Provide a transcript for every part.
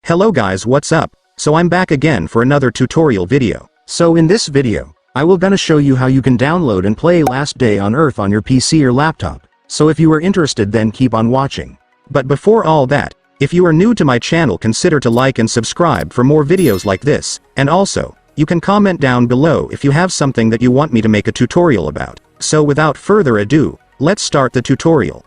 Hello guys, what's up? So I'm back again for another tutorial video. So in this video, I will gonna show you how you can download and play Last Day on Earth on your PC or laptop. So if you are interested, then keep on watching. But before all that, if you are new to my channel, consider to like and subscribe for more videos like this, and also, you can comment down below if you have something that you want me to make a tutorial about. So without further ado, let's start the tutorial.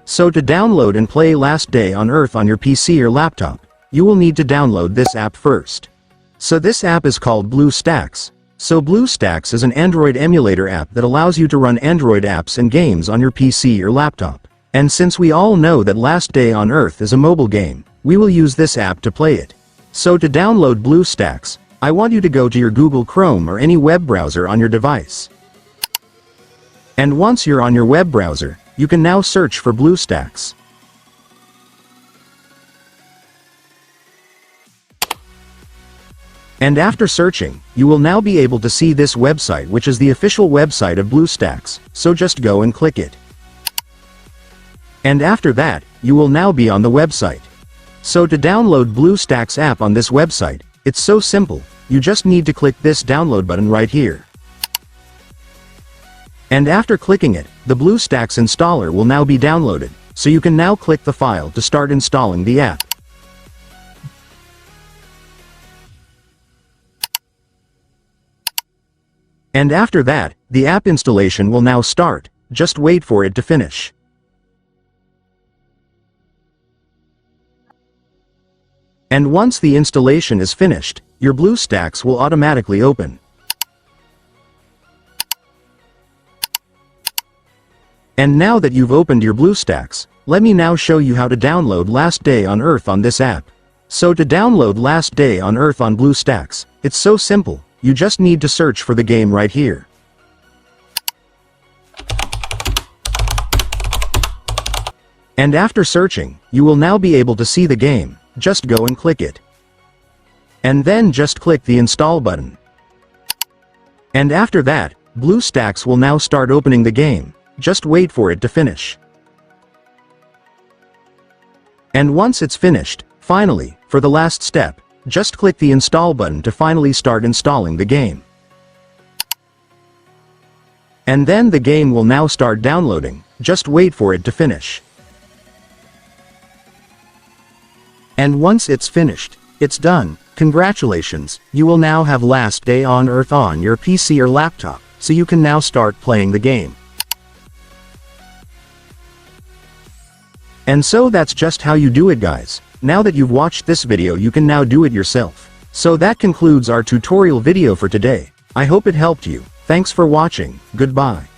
So to download and play Last Day on Earth on your PC or laptop, you will need to download this app first. So this app is called Bluestacks. So Bluestacks is an Android emulator app that allows you to run Android apps and games on your PC or laptop. And since we all know that Last Day on Earth is a mobile game, we will use this app to play it. So to download Bluestacks, I want you to go to your Google Chrome or any web browser on your device. And once you're on your web browser, you can now search for Bluestacks. And after searching, you will now be able to see this website, which is the official website of Bluestacks, so just go and click it. And after that, you will now be on the website. So to download Bluestacks app on this website, it's so simple, you just need to click this download button right here. And after clicking it, the Bluestacks installer will now be downloaded, so you can now click the file to start installing the app. And after that, the app installation will now start, just wait for it to finish. And once the installation is finished, your Bluestacks will automatically open. And now that you've opened your Bluestacks, let me now show you how to download Last Day on Earth on this app. So to download Last Day on Earth on Bluestacks, it's so simple, you just need to search for the game right here. And after searching, you will now be able to see the game, just go and click it. And then just click the install button. And after that, Bluestacks will now start opening the game. Just wait for it to finish. And once it's finished, finally, for the last step, just click the install button to finally start installing the game. And then the game will now start downloading, just wait for it to finish. And once it's finished, it's done. Congratulations, you will now have Last Day on Earth on your PC or laptop, so you can now start playing the game. And so that's just how you do it, guys. Now that you've watched this video, you can now do it yourself. So that concludes our tutorial video for today. I hope it helped you. Thanks for watching. Goodbye.